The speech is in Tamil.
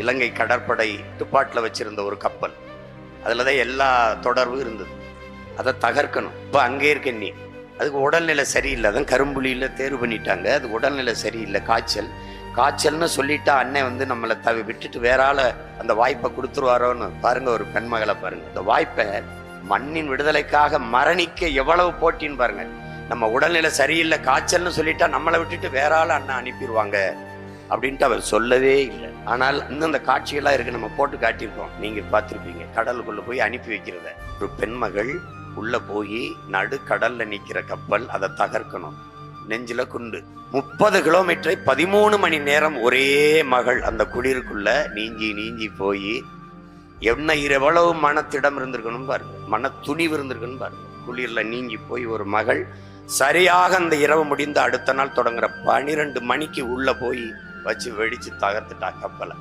இலங்கை கடற்படை துப்பாட்டில் வச்சிருந்த ஒரு கப்பல். அதில் தான் எல்லா தொடர்பும் இருந்தது. அதை தகர்க்கணும். இப்போ அங்கே இருக்க நீ அதுக்கு உடல்நிலை சரியில்லை. அதான் கரும்புலியில் தேர்வு பண்ணிட்டாங்க. அது உடல்நிலை சரியில்லை, காய்ச்சல்னு சொல்லிட்டா அண்ணன் நம்மளை விட்டுட்டு வேற ஆளை அந்த வாய்ப்பை கொடுத்துருவாரோன்னு பாருங்க. ஒரு பெண்மகளை பாருங்க, இந்த வாய்ப்பை மண்ணின் விடுதலைக்காக மரணிக்க எவ்வளவு போட்டின்னு பாருங்க. நம்ம உடல்நிலை சரியில்லை, காய்ச்சல்னு சொல்லிட்டா நம்மளை விட்டுட்டு வேற ஆளை அண்ணன் அனுப்பிடுவாங்க அப்படின்ட்டு அவர் சொல்லவே இல்லை. ஆனால் இன்னும் அந்த காட்சிகள்லாம் இருக்கு, நம்ம போட்டு காட்டியிருக்கோம், நீங்க பார்த்துருப்பீங்க. கடலுக்குள்ள போய் அனுப்பி வைக்கிறத. ஒரு பெண்மகள் உள்ள போய் நடு கடல்ல நிக்கிற கப்பல், அதை தகர்க்கணும். நெஞ்சில குண்டு. 30 கிலோமீட்டரை 13 மணி நேரம் ஒரே மகள் அந்த குளிருக்குள்ள நீஞ்சி போய் எவ்வளவு மனத்திடம் இருந்திருக்கணும் பாருங்க, மன துணிவு இருந்திருக்கணும் பாருங்க. குளிர்ல நீங்கி போய் ஒரு மகள் சரியாக அந்த இரவு முடிந்த அடுத்த நாள் தொடங்குற 12 மணிக்கு உள்ள போய் வச்சு வெடிச்சு தகர்த்துட்டா கப்பலை.